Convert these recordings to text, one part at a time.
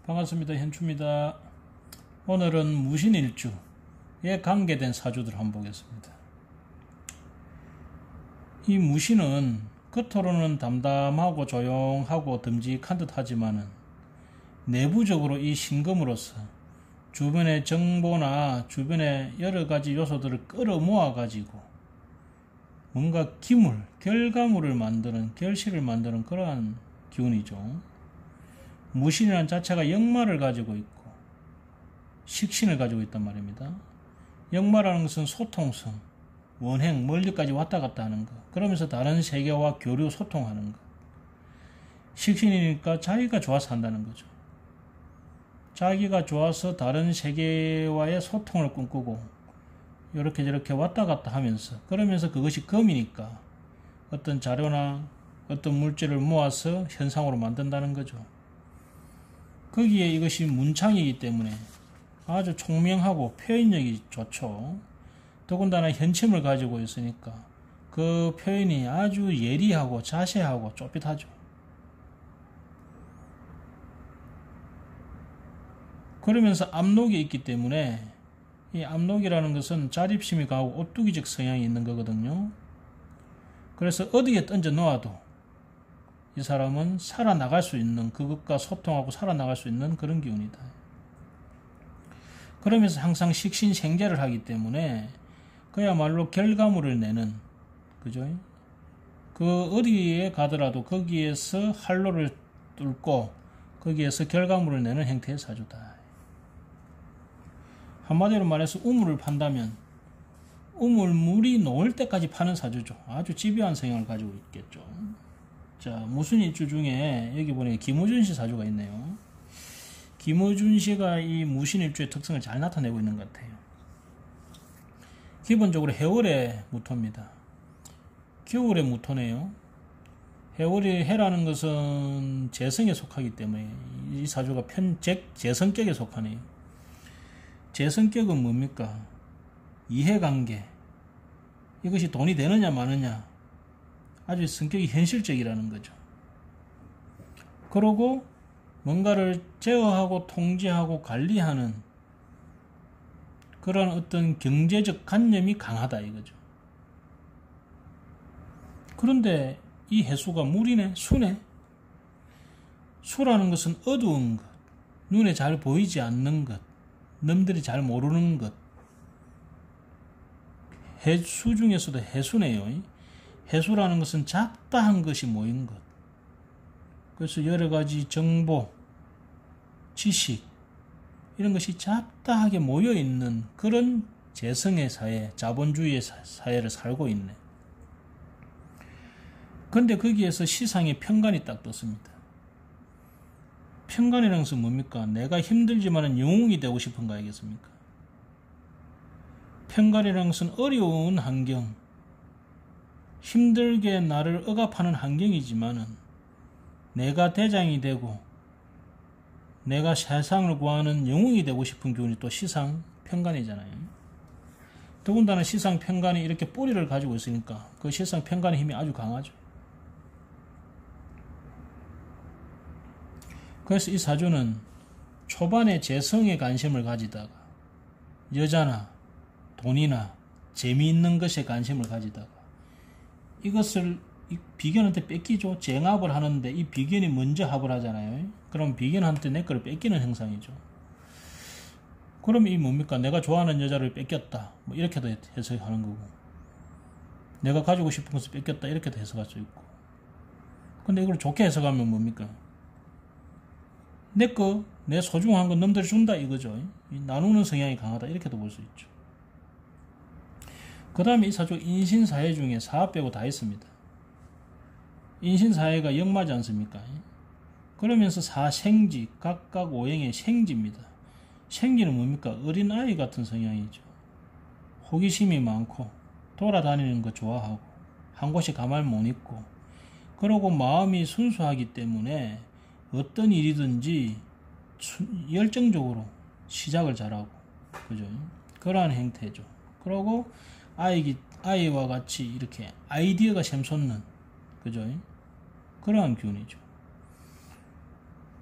반갑습니다. 현추입니다. 오늘은 무신일주에 관계된 사주들 한번 보겠습니다. 이 무신은 겉으로는 담담하고 조용하고 듬직한 듯 하지만은 내부적으로 이 신금으로서 주변의 정보나 주변의 여러가지 요소들을 끌어모아 가지고 뭔가 기물, 결과물을 만드는, 결실을 만드는 그러한 기운이죠. 무신이라는 자체가 역마를 가지고 있고 식신을 가지고 있단 말입니다. 역마라는 것은 소통성, 원행, 멀리까지 왔다 갔다 하는 것, 그러면서 다른 세계와 교류, 소통하는 것. 식신이니까 자기가 좋아서 한다는 거죠. 자기가 좋아서 다른 세계와의 소통을 꿈꾸고 이렇게 저렇게 왔다 갔다 하면서, 그러면서 그것이 금이니까 어떤 자료나 어떤 물질을 모아서 현상으로 만든다는 거죠. 거기에 이것이 문창이기 때문에 아주 총명하고 표현력이 좋죠. 더군다나 현침을 가지고 있으니까 그 표현이 아주 예리하고 자세하고 쫄깃하죠. 그러면서 압록이 있기 때문에 이 압록이라는 것은 자립심이 강하고 오뚜기적 성향이 있는 거거든요. 그래서 어디에 던져 놓아도 이 사람은 살아나갈 수 있는, 그것과 소통하고 살아나갈 수 있는 그런 기운이다. 그러면서 항상 식신생재를 하기 때문에 그야말로 결과물을 내는, 그죠? 그 어디에 가더라도 거기에서 활로를 뚫고 거기에서 결과물을 내는 형태의 사주다. 한마디로 말해서 우물을 판다면 우물물이 놓을 때까지 파는 사주죠. 아주 집요한 성향을 가지고 있겠죠. 자, 무신일주 중에 여기 보니 김우준씨 사주가 있네요. 김우준씨가 이 무신일주의 특성을 잘 나타내고 있는 것 같아요. 기본적으로 해월의 무토입니다. 겨울의 무토네요. 해월이 해라는 것은 재성에 속하기 때문에 이 사주가 재성격에 속하네요. 재성격은 뭡니까? 이해관계. 이것이 돈이 되느냐 마느냐. 아주 성격이 현실적이라는 거죠. 그러고 뭔가를 제어하고 통제하고 관리하는 그런 어떤 경제적 관념이 강하다 이거죠. 그런데 이 해수가 물이네, 수네. 수라는 것은 어두운 것, 눈에 잘 보이지 않는 것, 남들이 잘 모르는 것. 해수 중에서도 해수네요. 해수라는 것은 잡다한 것이 모인 것. 그래서 여러 가지 정보, 지식, 이런 것이 잡다하게 모여 있는 그런 재성의 사회, 자본주의의 사회를 살고 있네. 근데 거기에서 시상의 편관이 딱 떴습니다. 편관이라는 것은 뭡니까? 내가 힘들지만은 영웅이 되고 싶은 거 아니겠습니까? 편관이라는 것은 어려운 환경, 힘들게 나를 억압하는 환경이지만은 내가 대장이 되고 내가 세상을 구하는 영웅이 되고 싶은 기운이 또 시상 편관이잖아요. 더군다나 시상 편관이 이렇게 뿌리를 가지고 있으니까 그 시상 편관의 힘이 아주 강하죠. 그래서 이 사주는 초반에 재성에 관심을 가지다가 여자나 돈이나 재미있는 것에 관심을 가지다가 이것을 비견한테 뺏기죠. 쟁합을 하는데 이 비견이 먼저 합을 하잖아요. 그럼 비견한테 내 거를 뺏기는 형상이죠. 그럼 이 뭡니까? 내가 좋아하는 여자를 뺏겼다. 뭐 이렇게도 해석하는 거고, 내가 가지고 싶은 것을 뺏겼다 이렇게도 해석할 수 있고. 근데 이걸 좋게 해석하면 뭡니까? 내 거, 내 소중한 건 남들이 준다 이거죠. 나누는 성향이 강하다 이렇게도 볼 수 있죠. 그 다음에 이 사주 인신사회 중에 사업 빼고 다 있습니다. 인신사회가 역마지 않습니까? 그러면서 사생지, 각각 오행의 생지입니다. 생지는 뭡니까? 어린아이 같은 성향이죠. 호기심이 많고 돌아다니는 거 좋아하고 한 곳에 가만히 못 있고, 그러고 마음이 순수하기 때문에 어떤 일이든지 열정적으로 시작을 잘하고, 그죠? 그러한 형태죠. 그러고 아이와 같이 이렇게 아이디어가 샘솟는, 그죠? 그러한 기운이죠.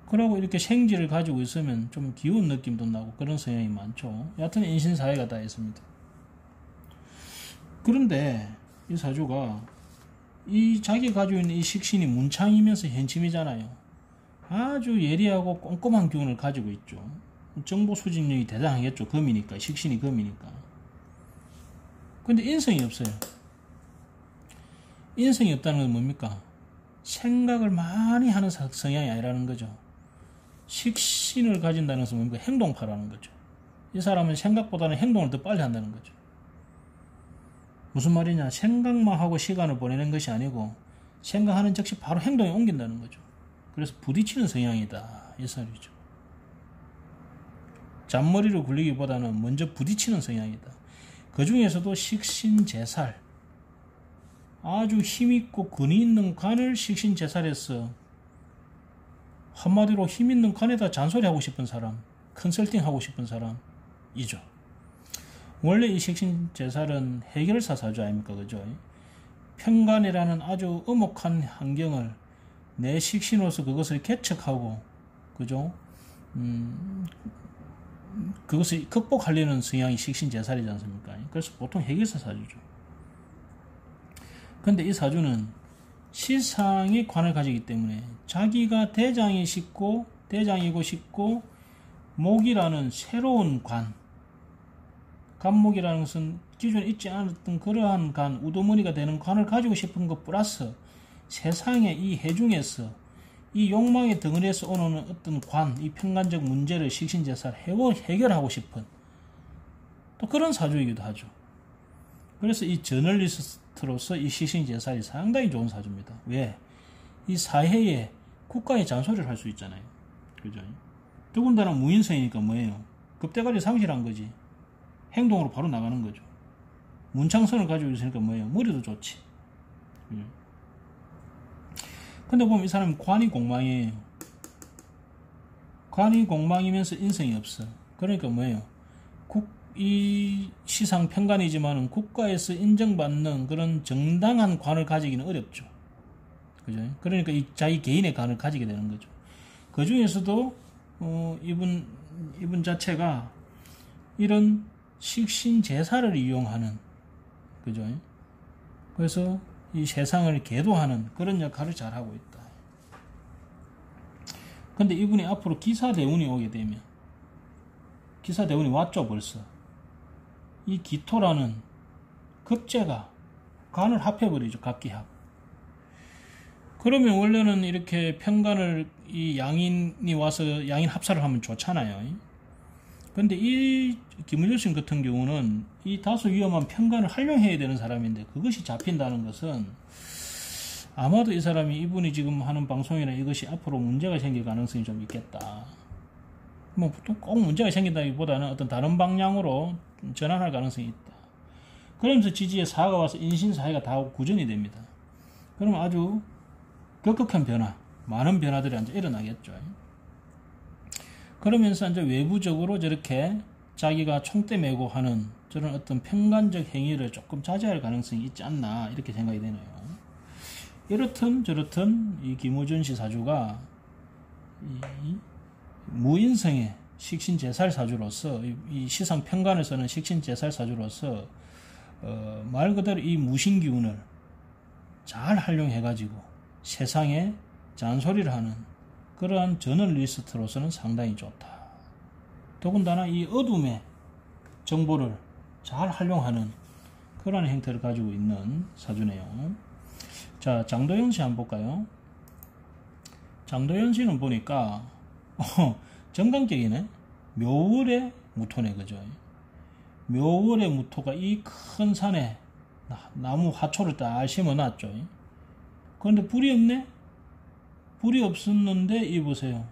그러고 이렇게 생지를 가지고 있으면 좀 기운 느낌도 나고 그런 성향이 많죠. 여하튼 인신사회가 다 있습니다. 그런데 이 사주가 이 자기 가지고 있는 이 식신이 문창이면서 현침이잖아요. 아주 예리하고 꼼꼼한 기운을 가지고 있죠. 정보 수집력이 대단하겠죠. 금이니까, 식신이 금이니까. 근데 인성이 없어요. 인성이 없다는 건 뭡니까? 생각을 많이 하는 성향이 아니라는 거죠. 식신을 가진다는 것은 뭡니까? 행동파라는 거죠. 이 사람은 생각보다는 행동을 더 빨리 한다는 거죠. 무슨 말이냐? 생각만 하고 시간을 보내는 것이 아니고 생각하는 즉시 바로 행동에 옮긴다는 거죠. 그래서 부딪히는 성향이다. 이 소리죠. 잔머리를 굴리기보다는 먼저 부딪히는 성향이다. 그 중에서도 식신제살, 아주 힘있고 근이 있는 관을 식신제살에서 한마디로 힘있는 관에다 잔소리하고 싶은 사람, 컨설팅하고 싶은 사람이죠. 원래 이 식신제살은 해결사 사주 아닙니까? 그죠? 편관이라는 아주 엄혹한 환경을 내 식신으로서 그것을 개척하고, 그죠? 그것을 극복하려는 성향이 식신제살이지 않습니까? 그래서 보통 해결사 사주죠. 근데 이 사주는 시상의 관을 가지기 때문에 자기가 대장이고 싶고 목이라는 새로운 관, 간목이라는 것은 기존에 있지 않았던 그러한 관, 우두머니가 되는 관을 가지고 싶은 것 플러스 세상의 이 해중에서 이 욕망의 덩어리에서 오는 어떤 관, 이 편관적 문제를 식신제살 해결하고 싶은 또 그런 사주이기도 하죠. 그래서 이 저널리스트로서 이 식신제살이 상당히 좋은 사주입니다. 왜? 이 사회에 국가의 잔소리를 할 수 있잖아요. 그죠? 더군다나 무인성이니까 뭐예요? 급대가리 상실한 거지. 행동으로 바로 나가는 거죠. 문창성을 가지고 있으니까 뭐예요? 머리도 좋지. 근데 보면 이 사람은 관이 공망이에요. 관이 공망이면서 인성이 없어. 그러니까 뭐예요? 이 시상 편관이지만은 국가에서 인정받는 그런 정당한 관을 가지기는 어렵죠. 그죠? 그러니까 이 자기 개인의 관을 가지게 되는 거죠. 그 중에서도 이분 자체가 이런 식신제사를 이용하는, 그죠? 그래서 이 세상을 계도하는 그런 역할을 잘하고 있다. 근데 이분이 앞으로 기사대운이 오게 되면, 기사대운이 왔죠 벌써. 이 기토라는 급제가 간을 합해버리죠. 갑기합. 그러면 원래는 이렇게 편간을 이 양인이 와서 양인 합사를 하면 좋잖아요. 근데 이 김은효신 같은 경우는 이 다소 위험한 편간을 활용해야 되는 사람인데 그것이 잡힌다는 것은 아마도 이 사람이 이분이 지금 하는 방송이나 이것이 앞으로 문제가 생길 가능성이 좀 있겠다. 뭐 보통 꼭 문제가 생긴다기보다는 어떤 다른 방향으로 전환할 가능성이 있다. 그러면서 지지에 사가 와서 인신사회가 다 구전이 됩니다. 그러면 아주 급격한 변화, 많은 변화들이 이제 일어나겠죠. 그러면서 이제 외부적으로 저렇게 자기가 총대 메고 하는 저런 어떤 편관적 행위를 조금 자제할 가능성이 있지 않나 이렇게 생각이 되네요. 이렇든 저렇든 이 김우준 씨 사주가 이 무인성의 식신제살 사주로서 이 시상 편관에서는 식신제살 사주로서 말 그대로 이 무신기운을 잘 활용해 가지고 세상에 잔소리를 하는 그러한 저널리스트로서는 상당히 좋다. 더군다나 이 어둠의 정보를 잘 활용하는 그러한 형태를 가지고 있는 사주네요. 자, 장도연 씨 한번 볼까요? 장도연 씨는 보니까 정강격이네. 묘월의 무토네, 그죠? 묘월의 무토가 이 큰 산에 나무 화초를 딱 심어놨죠. 그런데 불이 없네? 불이 없었는데 이 보세요.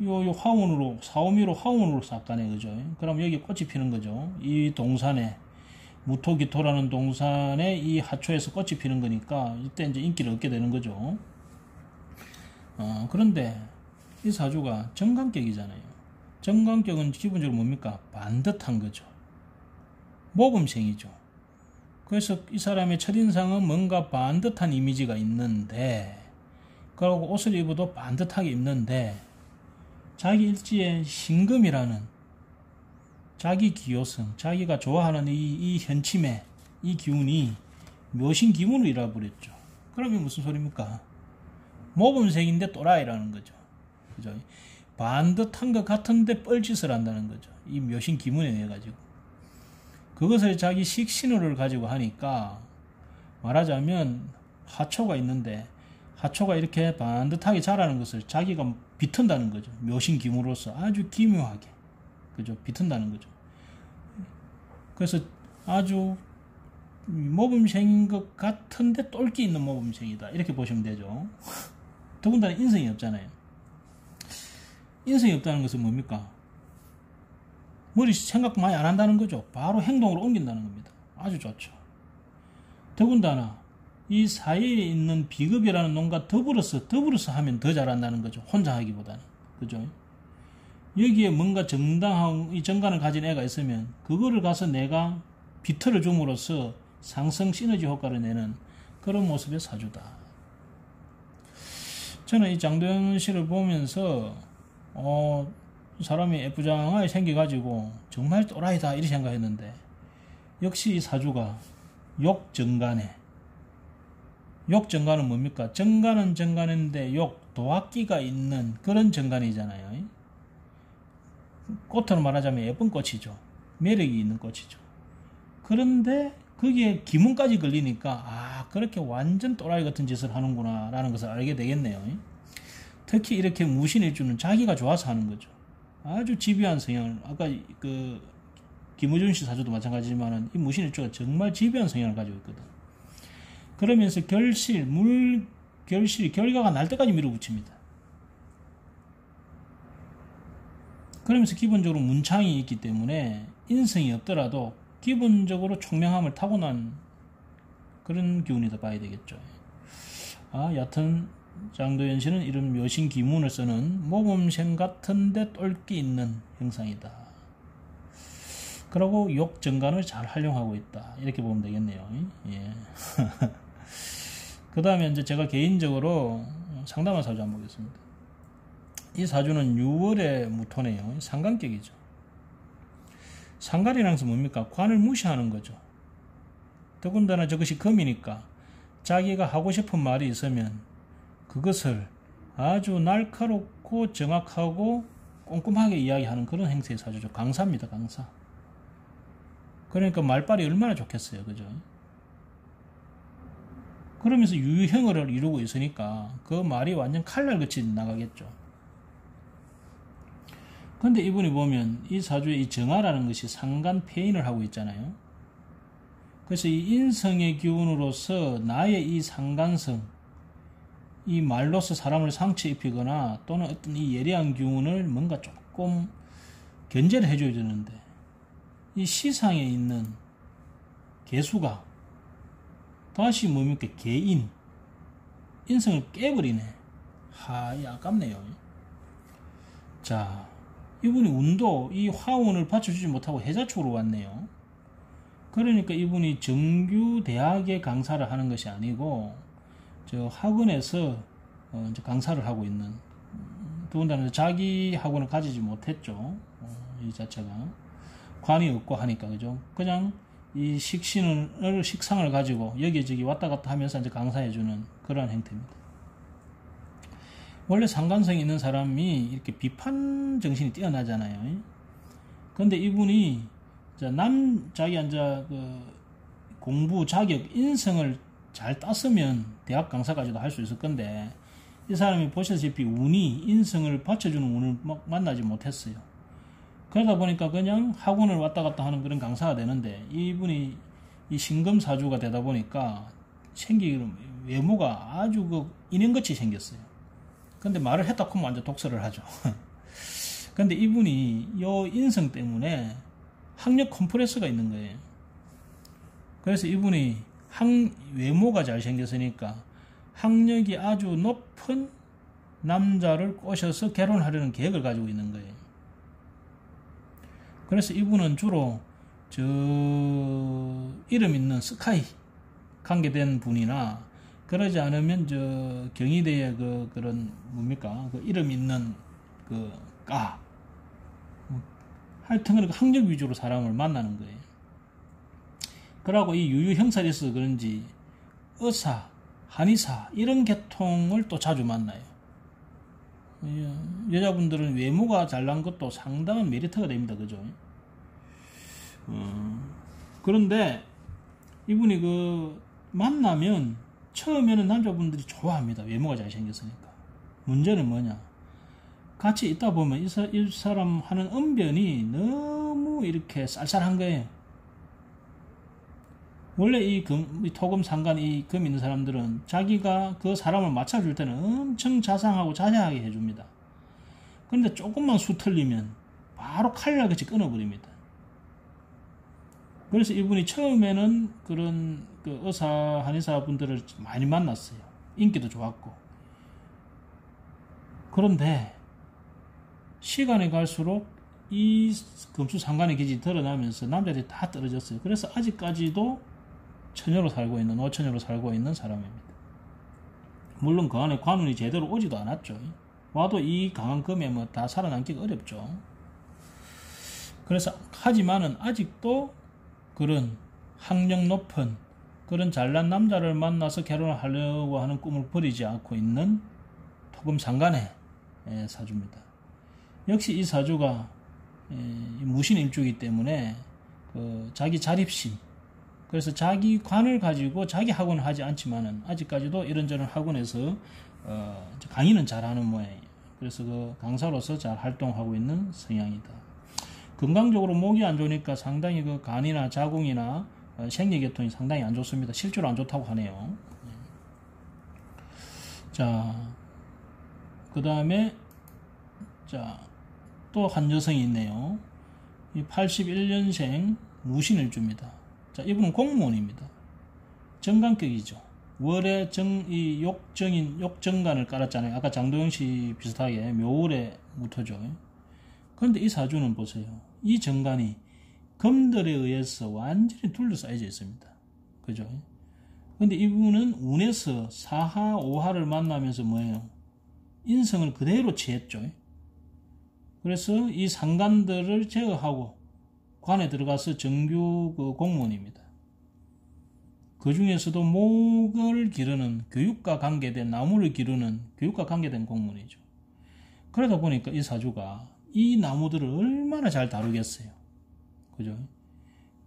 요 화운으로, 사오미로 화운으로 싹 가네, 그죠? 그럼 여기 꽃이 피는 거죠. 이 동산에, 무토기토라는 동산에 이 하초에서 꽃이 피는 거니까 이때 이제 인기를 얻게 되는 거죠. 그런데 이 사주가 정강격이잖아요. 정강격은 기본적으로 뭡니까? 반듯한 거죠. 모범생이죠. 그래서 이 사람의 첫인상은 뭔가 반듯한 이미지가 있는데 그리고 옷을 입어도 반듯하게 입는데 자기 일지에 신금이라는 자기 기호성, 자기가 좋아하는 이 현침에 이 기운이 묘신 기운으로 일어버렸죠. 그러면 무슨 소리입니까? 모범생인데 또라이라는 거죠. 그죠? 반듯한 것 같은데 뻘짓을 한다는 거죠. 이 묘신 기운에 의해 가지고. 그것을 자기 식신호를 가지고 하니까 말하자면 하초가 있는데 하초가 이렇게 반듯하게 자라는 것을 자기가 비튼다는 거죠. 묘신 기운으로서 아주 기묘하게. 그죠? 비튼다는 거죠. 그래서 아주 모범생인 것 같은데 똘끼 있는 모범생이다. 이렇게 보시면 되죠. 더군다나 인성이 없잖아요. 인성이 없다는 것은 뭡니까? 머리 생각 많이 안 한다는 거죠. 바로 행동으로 옮긴다는 겁니다. 아주 좋죠. 더군다나 이 사이에 있는 비급이라는 놈과 더불어서 하면 더 잘한다는 거죠. 혼자 하기보다는. 그죠? 여기에 뭔가 정당한 이 정관을 가진 애가 있으면 그거를 가서 내가 비틀어 줌으로써 상승 시너지 효과를 내는 그런 모습의 사주다. 저는 이 장도연 씨를 보면서 사람이 예쁘장하게 생겨가지고 정말 또라이다 이렇게 생각했는데 역시 이 사주가 욕정관에 욕정관은 뭡니까? 정관은 정관인데 도학기가 있는 그런 정관이잖아요. 꽃으로 말하자면 예쁜 꽃이죠. 매력이 있는 꽃이죠. 그런데 거기에 기문까지 걸리니까 그렇게 완전 또라이 같은 짓을 하는구나 라는 것을 알게 되겠네요. 특히 이렇게 무신일주는 자기가 좋아서 하는 거죠. 아주 집요한 성향을 아까 그 김우준 씨 사주도 마찬가지지만 이 무신일주가 정말 집요한 성향을 가지고 있거든. 그러면서 물결실이 결과가 날 때까지 밀어붙입니다. 그러면서 기본적으로 문창이 있기 때문에 인성이 없더라도 기본적으로 총명함을 타고난 그런 기운이다 봐야 되겠죠. 여하튼 장도연 씨는 이런 묘신 기문을 쓰는 모범생 같은데 똘끼 있는 형상이다. 그리고 욕정관을 잘 활용하고 있다. 이렇게 보면 되겠네요. 예. 그 다음에 이제 제가 개인적으로 상담한 사주 한번 보겠습니다. 이 사주는 6월의 무토네요. 상관격이죠. 상관이라는 것은 뭡니까? 관을 무시하는 거죠. 더군다나 저것이 금이니까 자기가 하고 싶은 말이 있으면 그것을 아주 날카롭고 정확하고 꼼꼼하게 이야기하는 그런 행세의 사주죠. 강사입니다. 강사. 그러니까 말빨이 얼마나 좋겠어요. 그죠? 그러면서 유형을 이루고 있으니까 그 말이 완전 칼날같이 나가겠죠. 근데 이분이 보면 이 사주의 이 정화라는 것이 상간 폐인을 하고 있잖아요. 그래서 이 인성의 기운으로서 나의 이 상간성, 이 말로서 사람을 상처 입히거나 또는 어떤 이 예리한 기운을 뭔가 조금 견제를 해줘야 되는데 이 시상에 있는 개수가 다시 뭡니까? 개인 인성을 깨버리네. 아깝네요. 자, 이분이 운도 이 화운을 받쳐주지 못하고 해자축으로 왔네요. 그러니까 이분이 정규 대학에 강사를 하는 것이 아니고 저 학원에서 이제 강사를 하고 있는, 더군다나 자기 학원을 가지지 못했죠. 이 자체가 관이 없고 하니까 그죠. 그냥 이 식상을 가지고 여기저기 왔다 갔다 하면서 이제 강사해주는 그러한 형태입니다. 원래 상관성이 있는 사람이 이렇게 비판 정신이 뛰어나잖아요. 근데 이분이 자기 이제 그 공부 자격 인성을 잘 땄으면 대학 강사까지도 할 수 있을 건데 이 사람이 보시다시피 운이 인성을 받쳐주는 운을 만나지 못했어요. 그러다 보니까 그냥 학원을 왔다 갔다 하는 그런 강사가 되는데 이분이 이 신금사주가 되다 보니까 생기는 외모가 아주 그 인형같이 생겼어요. 근데 말을 했다 하면 완전 독설을 하죠. 근데 이분이 요 인성 때문에 학력 컴프레스가 있는 거예요. 그래서 이분이 외모가 잘생겼으니까 학력이 아주 높은 남자를 꼬셔서 결혼하려는 계획을 가지고 있는 거예요. 그래서 이분은 주로 이름 있는 스카이 관계된 분이나 그러지 않으면 경희대의 그런 뭡니까? 그 이름 있는 하여튼 그렇게 학력 위주로 사람을 만나는 거예요. 그러고 이 유유 형살이 있어서 그런지 의사, 한의사 이런 계통을 또 자주 만나요. 여자분들은 외모가 잘난 것도 상당한 메리트가 됩니다. 그죠? 그런데 이분이 만나면 처음에는 남자분들이 좋아합니다. 외모가 잘생겼으니까. 문제는 뭐냐? 같이 있다 보면 이 사람 하는 언변이 너무 이렇게 쌀쌀한 거예요. 원래 이 토금 상간 이 금 있는 사람들은 자기가 그 사람을 맞춰줄 때는 엄청 자상하고 자세하게 해줍니다. 그런데 조금만 수틀리면 바로 칼날같이 끊어버립니다. 그래서 이분이 처음에는 그런 의사, 한의사 분들을 많이 만났어요. 인기도 좋았고. 그런데 시간이 갈수록 이 금수상간의 기질이 드러나면서 남자들이 다 떨어졌어요. 그래서 아직까지도 처녀로 살고 있는, 노처녀로 살고 있는 사람입니다. 물론 그 안에 관운이 제대로 오지도 않았죠. 와도 이 강한 금에 다 살아남기가 어렵죠. 그래서 하지만은 아직도 그런 학력 높은 그런 잘난 남자를 만나서 결혼을 하려고 하는 꿈을 버리지 않고 있는 토금 상간의 사주입니다. 역시 이 사주가 무신일주이기 때문에 자기 자립심, 그래서 자기 관을 가지고 자기 학원을 하지 않지만은 아직까지도 이런저런 학원에서 강의는 잘하는 모양이에요. 그래서 강사로서 잘 활동하고 있는 성향이다. 건강적으로 목이 안 좋으니까 상당히 간이나 자궁이나 생리계통이 상당히 안 좋습니다. 실제로 안 좋다고 하네요. 자, 그 다음에 또 한 여성이 있네요. 이 81년생 무신일주입니다. 자, 이분은 공무원입니다. 정관격이죠. 월에 이 욕정관을 깔았잖아요. 아까 장도영 씨 비슷하게 묘월에 무토죠. 그런데 이 사주는 보세요. 이 정관이 금들에 의해서 완전히 둘러싸여져 있습니다. 그죠? 근데 이분은 운에서 4하, 5하를 만나면서 뭐예요? 인성을 그대로 취했죠. 그래서 이 상관들을 제어하고 관에 들어가서 정규 공무원입니다. 그 중에서도 목을 기르는 교육과 관계된 나무를 기르는 교육과 관계된 공무원이죠. 그러다 보니까 이 사주가 이 나무들을 얼마나 잘 다루겠어요. 그죠?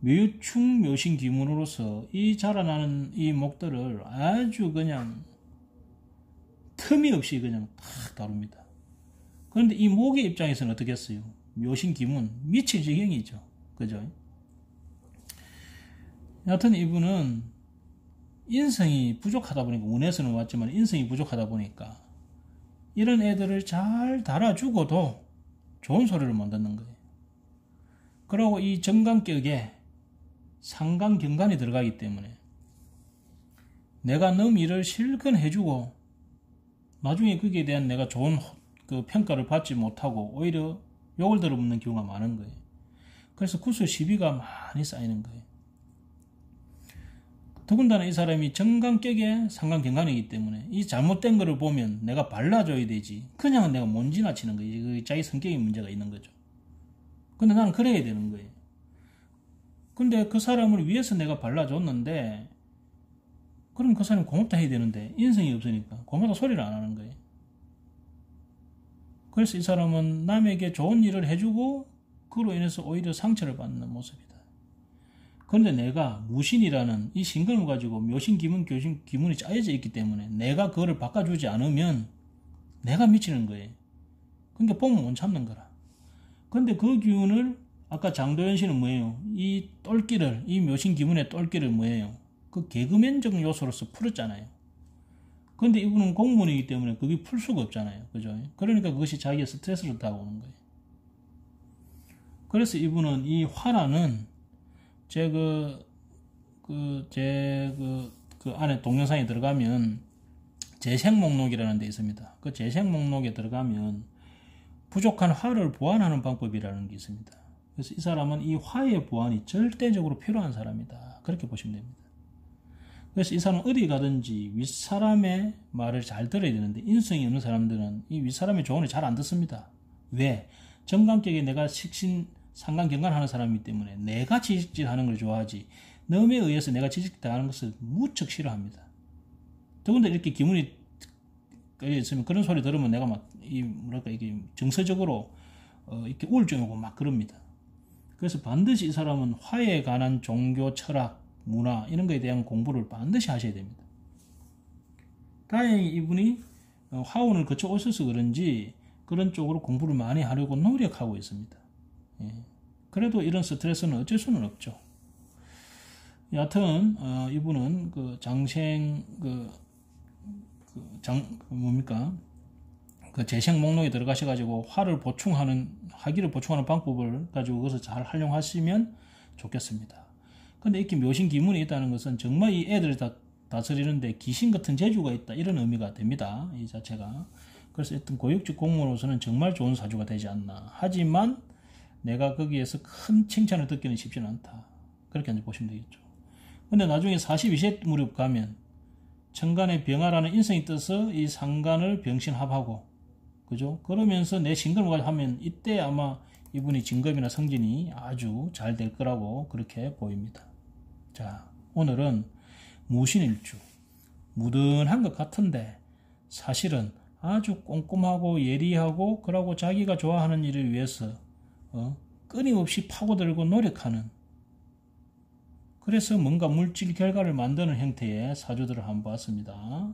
묘충 묘신 기문으로서 이 자라나는 이 목들을 아주 그냥 틈이 없이 그냥 탁 다룹니다. 그런데 이 목의 입장에서는 어떻게 했어요? 묘신 기문 미칠 지경이죠. 그죠? 여하튼 이분은 인성이 부족하다 보니까 운에서는 왔지만 인성이 부족하다 보니까 이런 애들을 잘 달아주고도 좋은 소리를 못 듣는 거예요. 그리고 이 정관격에 상관경관이 들어가기 때문에 내가 너 일을 실컷 해주고 나중에 거기에 대한 내가 좋은 평가를 받지 못하고 오히려 욕을 들어먹는 경우가 많은 거예요. 그래서 구수 시비가 많이 쌓이는 거예요. 더군다나 이 사람이 정관격에 상관경관이기 때문에 이 잘못된 거를 보면 내가 발라줘야 되지. 그냥은 내가 못 지나치는 거예요. 자기 성격에 문제가 있는 거죠. 근데 나는 그래야 되는 거예요. 근데 그 사람을 위해서 내가 발라줬는데 그럼 그 사람이 고맙다 해야 되는데 인성이 없으니까 고맙다 소리를 안 하는 거예요. 그래서 이 사람은 남에게 좋은 일을 해주고 그로 인해서 오히려 상처를 받는 모습이다. 그런데 내가 무신이라는 이 신금을 가지고 묘신, 기문, 교신, 기문이 짜여져 있기 때문에 내가 그거를 바꿔주지 않으면 내가 미치는 거예요. 그러니까 보면 못 참는 거라. 그런데 그 기운을 아까 장도연 씨는 뭐예요? 이 똘끼를, 이 묘신 기문의 똘끼를 뭐예요? 그 개그맨적 요소로서 풀었잖아요. 근데 이분은 공무원이기 때문에 그게 풀 수가 없잖아요. 그죠? 그러니까 그것이 자기의 스트레스로 다가오는 거예요. 그래서 이분은 이 화라는 제 안에 동영상에 들어가면 재생 목록이라는 데 있습니다. 그 재생 목록에 들어가면 부족한 화를 보완하는 방법이라는 게 있습니다. 그래서 이 사람은 이 화의 보완이 절대적으로 필요한 사람이다. 그렇게 보시면 됩니다. 그래서 이 사람은 어디 가든지 윗사람의 말을 잘 들어야 되는데, 인성이 없는 사람들은 이 윗사람의 조언을 잘 안 듣습니다. 왜? 정관격에 내가 식신 상관 경관하는 사람이기 때문에 내가 지식질하는 걸 좋아하지, 남에 의해서 내가 지식당하는 것을 무척 싫어합니다. 더군다나 이렇게 기문이 있으면 그런 소리 들으면 내가 막 이게 정서적으로 이렇게 우울증이 오고 막 그럽니다. 그래서 반드시 이 사람은 화에 관한 종교, 철학, 문화 이런 거에 대한 공부를 반드시 하셔야 됩니다. 다행히 이분이 화운을 거쳐 오셔서 그런지 그런 쪽으로 공부를 많이 하려고 노력하고 있습니다. 예. 그래도 이런 스트레스는 어쩔 수는 없죠. 여하튼 이분은 그 장생 그 재생 목록에 들어가셔가지고 화기를 보충하는 방법을 가지고 그것을 잘 활용하시면 좋겠습니다. 근데 이렇게 묘신 기문이 있다는 것은 정말 이 애들을 다스리는데 귀신 같은 재주가 있다, 이런 의미가 됩니다. 이 자체가. 그래서 어떤 고육직 공무원으로서는 정말 좋은 사주가 되지 않나. 하지만 내가 거기에서 큰 칭찬을 듣기는 쉽지는 않다. 그렇게 이제 보시면 되겠죠. 근데 나중에 42세 무렵 가면 천간에 병화라는 인성이 떠서 이 상간을 병신합하고, 그죠? 그러면서 내 신금을 하면 이때 아마 이분이 진급이나 성진이 아주 잘 될 거라고 그렇게 보입니다. 자, 오늘은 무신일주, 무든한 것 같은데 사실은 아주 꼼꼼하고 예리하고 그러고 자기가 좋아하는 일을 위해서 끊임없이 파고들고 노력하는, 그래서 뭔가 물질 결과를 만드는 형태의 사주들을 한번 봤습니다.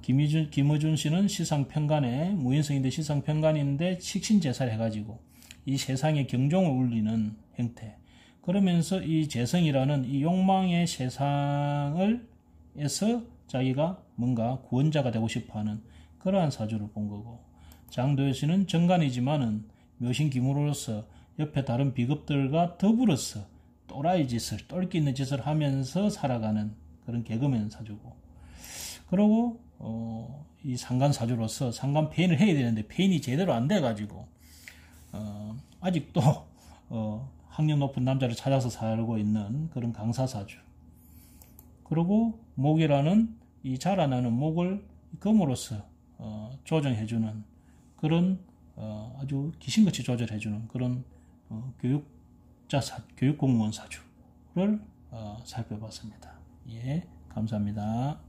김어준 씨는 시상평간에 무인성인데 시상평간인데 식신제사를 해가지고 이 세상에 경종을 울리는 형태. 그러면서 이 재성이라는 이 욕망의 세상을 에서 자기가 뭔가 구원자가 되고 싶어하는 그러한 사주를 본 거고, 장도현 씨는 정관이지만은 묘신 기무로서 옆에 다른 비급들과 더불어서 또라이 짓을, 똘끼 있는 짓을 하면서 살아가는 그런 개그맨 사주고, 그리고 이 상간 사주로서 상간 폐인을 해야 되는데 폐인이 제대로 안 돼가지고 아직도 학력 높은 남자를 찾아서 살고 있는 그런 강사 사주. 그리고 목이라는 이 자라나는 목을 금으로써 조정해주는 그런 아주 귀신같이 조절해주는 그런 교육공무원 사주를 살펴봤습니다. 예, 감사합니다.